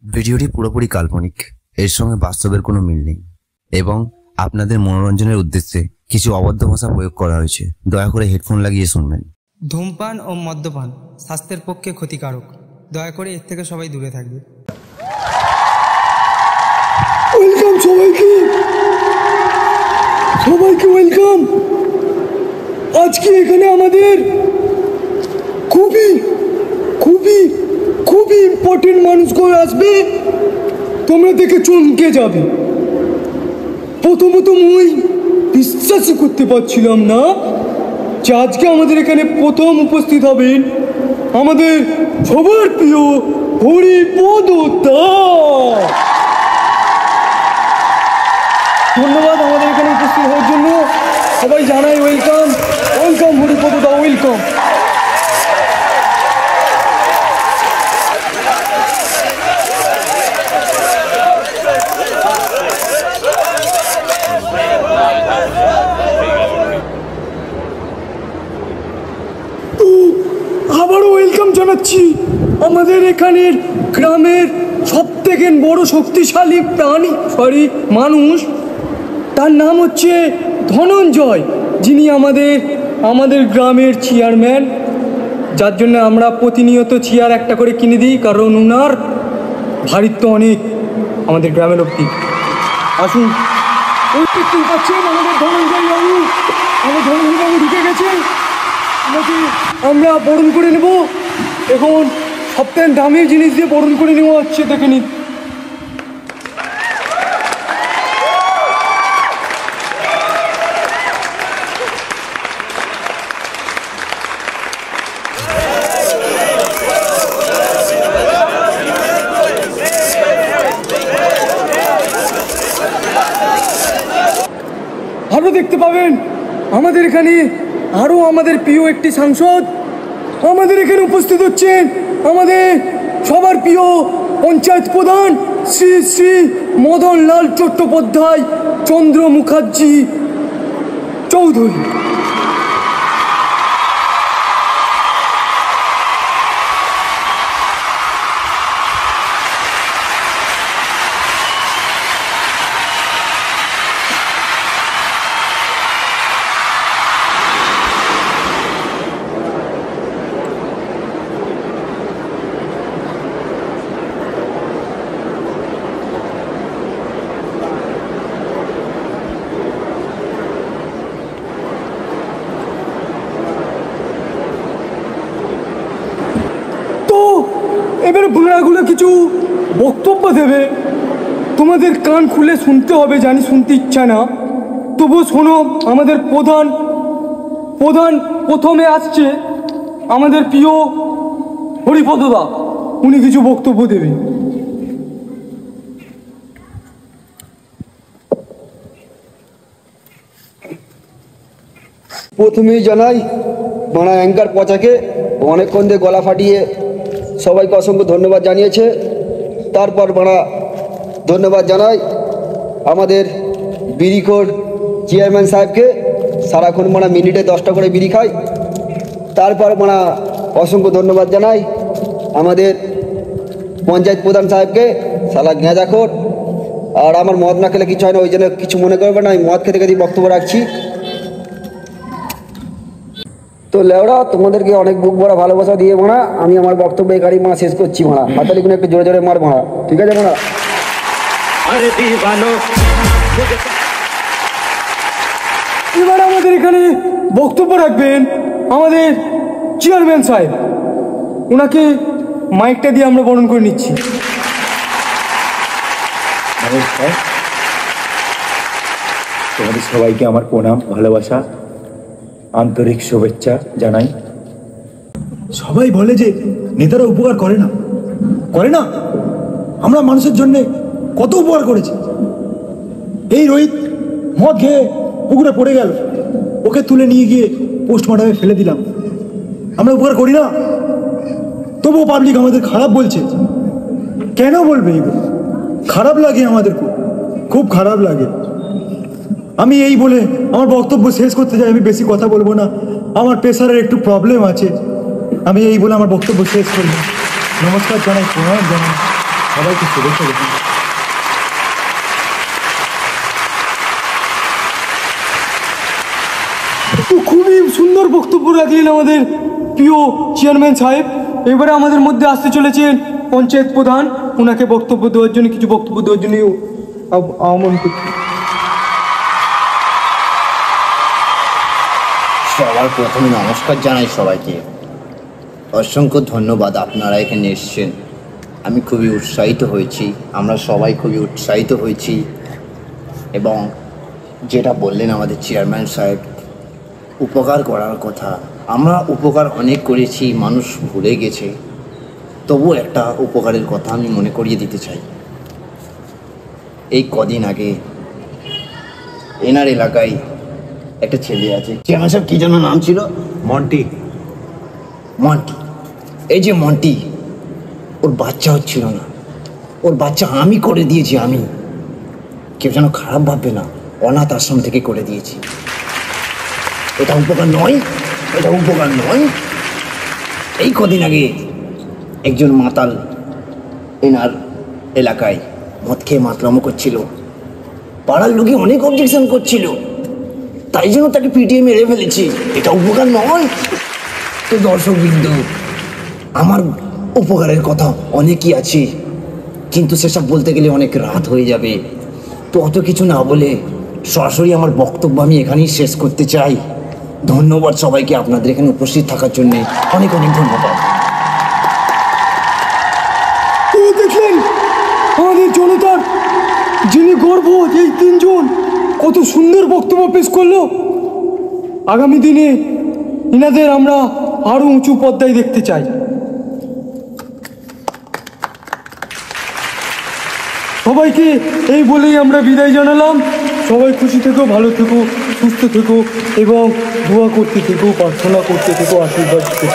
ভিডিওটি পুরোপুরি কাল্পনিক, এর সঙ্গে বাস্তবের কোনো মিল নেই এবং আপনাদের মনোরঞ্জনের উদ্দেশ্যে কিছু অবৈধ ভাষা প্রয়োগ করা হয়েছে। দয়া করে হেডফোন লাগিয়ে শুনবেন। ধূমপান ও মদ্যপান স্বাস্থ্যের পক্ষে ক্ষতিকারক। দয়া করে এর থেকে সবাই দূরে থাকবে। ওয়েলকাম সবাইকে ওয়েলকাম। আজকে এখানে আমাদের খুবই খুবই খুবই ইম্পর্টেন্ট মানুষগুলো আসবে, তোমরা দেখে চমকে যাবে। প্রথমত মই বিশ্বাসই করতে পারছিলাম না যে আজকে আমাদের এখানে প্রথম উপস্থিত হবেন আমাদের সবার প্রিয় হরিপদ দাস। ধন্যবাদ আমাদের এখানে উপস্থিত হওয়ার জন্য। সবাই জানাই ওয়েলকাম ওয়েলকাম হরিপদ দা, ওয়েলকাম। তো আবারও ওয়েলকাম জানাচ্ছি আমাদের এখানের গ্রামের সব থেকে বড় শক্তিশালী মানুষ। তার নাম হচ্ছে ধনঞ্জয়, যিনি আমাদের গ্রামের চেয়ারম্যান, যার জন্য আমরা প্রতিনিয়ত চেয়ার একটা করে কিনে দিই, কারণ ওনার ভারিত্ব অনেক আমাদের গ্রামের অব্দি। আসুন, দেখতেই পাচ্ছেন আমাদের ধনঞ্জয় বাবু ঢুকে গেছেন। আমরা বরণ করে নেব। এখন সবথেকে দামি জিনিস দিয়ে বরণ করে নেওয়া হচ্ছে, দেখে নিন। আরও দেখতে পাবেন আমাদের এখানে আরও আমাদের প্রিয় একটি সাংসদ আমাদের এখানে উপস্থিত হচ্ছেন, আমাদের সবার প্রিয় পঞ্চায়েত প্রধান শ্রী শ্রী মদনলাল চট্টোপাধ্যায় চন্দ্র মুখার্জি চৌধুরী। এবারে বুড়াগুলো কিছু বক্তব্য দেবে, তোমাদের কান খুলে শুনতে হবে। জানি শুনতে ইচ্ছা না, তবুও শোনো। আমাদের প্রধান প্রথমে আসছে আমাদের প্রিয় হরিপদ দা, উনি কিছু বক্তব্য দেবেন। প্রথমেই জানাই মানা অ্যাঙ্কার পচাকে অনেকক্ষণ দিয়ে গলা ফাটিয়ে সবাইকে অসংখ্য ধন্যবাদ জানিয়েছে। তারপর মানা ধন্যবাদ জানাই আমাদের বিড়িখোর চেয়ারম্যান সাহেবকে, সারাক্ষণ মানা মিনিটে 10টা করে বিড়ি খায়। তারপর মানা অসংখ্য ধন্যবাদ জানাই আমাদের পঞ্চায়েত প্রধান সাহেবকে, সালা গেঁজাখোর। আর আমার মদ না খেলে কিছু হয় না, ওই জন্য কিছু মনে করবে না, আমি মদ খেতে খেতে বক্তব্য রাখছি। তো লেওড়া, তোমাদেরকে অনেক বুক ভরা ভালোবাসা দিয়ে মারা আমি আমার বক্তব্য এখানেই মারা শেষ করছি। মারা হাতালি কোনো একটু জোরে জোরে মার মারা, ঠিক আছে মারা? এবার আমাদের এখানে বক্তব্য রাখবেন আমাদের চেয়ারম্যান সাহেব, ওনাকে মাইকটা দিয়ে আমরা বরণ করে নিচ্ছি। নমস্কার, তোমাদের সবাইকে আমার প্রণাম, ভালোবাসা, আন্তরিক শুভেচ্ছা জানাই। সবাই বলে যে নেতারা উপকার করে না, আমরা মানুষের জন্য কত উপকার করেছি। এই রোহিত মদ খেয়ে পুকুরে পড়ে গেল, ওকে তুলে নিয়ে গিয়ে পোস্টমর্টমে ফেলে দিলাম। আমরা উপকার করি না, তবুও পাবলিক আমাদের খারাপ বলছে। কেন বলবে? খারাপ লাগে আমাদের, খুব খারাপ লাগে। আমি এই বলে আমার বক্তব্য শেষ করতে চাই। আমি বেশি কথা বলবো না, আমার প্রেশারের একটু প্রবলেম আছে। আমি এই বলে আমার বক্তব্য শেষ করব। নমস্কার জানাই, প্রণাম জানাই। সবাইকে শুভেচ্ছা জানাই। তো খুবই সুন্দর বক্তব্য রাখলেন আমাদের প্রিয় চেয়ারম্যান সাহেব। এবারে আমাদের মধ্যে আসতে চলেছেন পঞ্চায়েত প্রধান, ওনাকে বক্তব্য দেওয়ার জন্য আহ্বান করছি। সবার প্রথমে নমস্কার জানাই সবাইকে। অসংখ্য ধন্যবাদ, আপনারা এখানে এসেছেন। আমি খুবই উৎসাহিত হয়েছি, আমরা সবাই খুবই উৎসাহিত হয়েছি। এবং যেটা বললেন আমাদের চেয়ারম্যান সাহেব, উপকার করার কথা, আমরা উপকার অনেক করেছি, মানুষ ভুলে গেছে। তবু একটা উপকারের কথা আমি মনে করিয়ে দিতে চাই। এই কদিন আগে এনার এলাকায় একটা ছেলে আছে, চেয়ারম্যান সাহেব কী যেন নাম ছিল? মন্টি। এই যে মন্টি, ওর বাচ্চা হচ্ছিল না, ওর বাচ্চা আমি করে দিয়েছি। আমি, কেউ যেন খারাপ ভাববে না, অনাথ আশ্রম থেকে করে দিয়েছি। এটা উপকার নয়, এটা উপকার নয়। এই কদিন আগে একজন মাতাল এনার এলাকায় মদ খেয়ে মাতলামো করছিল, পাড়ার লোকে অনেক অবজেকশন করছিল, তাই জন্য তাকে পিটিয়ে মেরে ফেলেছি। এটা উপকার নয়। তো দর্শকবৃন্দ, আমার উপকারের কথা অনেকই আছে, কিন্তু সেসব বলতে গেলে অনেক রাত হয়ে যাবে। তো অত কিছু না বলে সরাসরি আমার বক্তব্য আমি এখানেই শেষ করতে চাই। ধন্যবাদ সবাইকে আপনাদের এখানে উপস্থিত থাকার জন্যে, অনেক অনেক ধন্যবাদ। দেখলেন আমাদের জনতার যিনি গর্ব, এই তিনজন কত সুন্দর বক্তব্য পেশ করলো। আগামী দিনে ইনাদের আমরা আরো উঁচু পর্দায় দেখতে চাই। সবাইকে এই বলেই আমরা বিদায় জানালাম। সবাই খুশি থেকো, ভালো থেকো, সুস্থ থেকো এবং দোয়া করতে থেকো, প্রার্থনা করতে থেকো, আশীর্বাদ থেকো।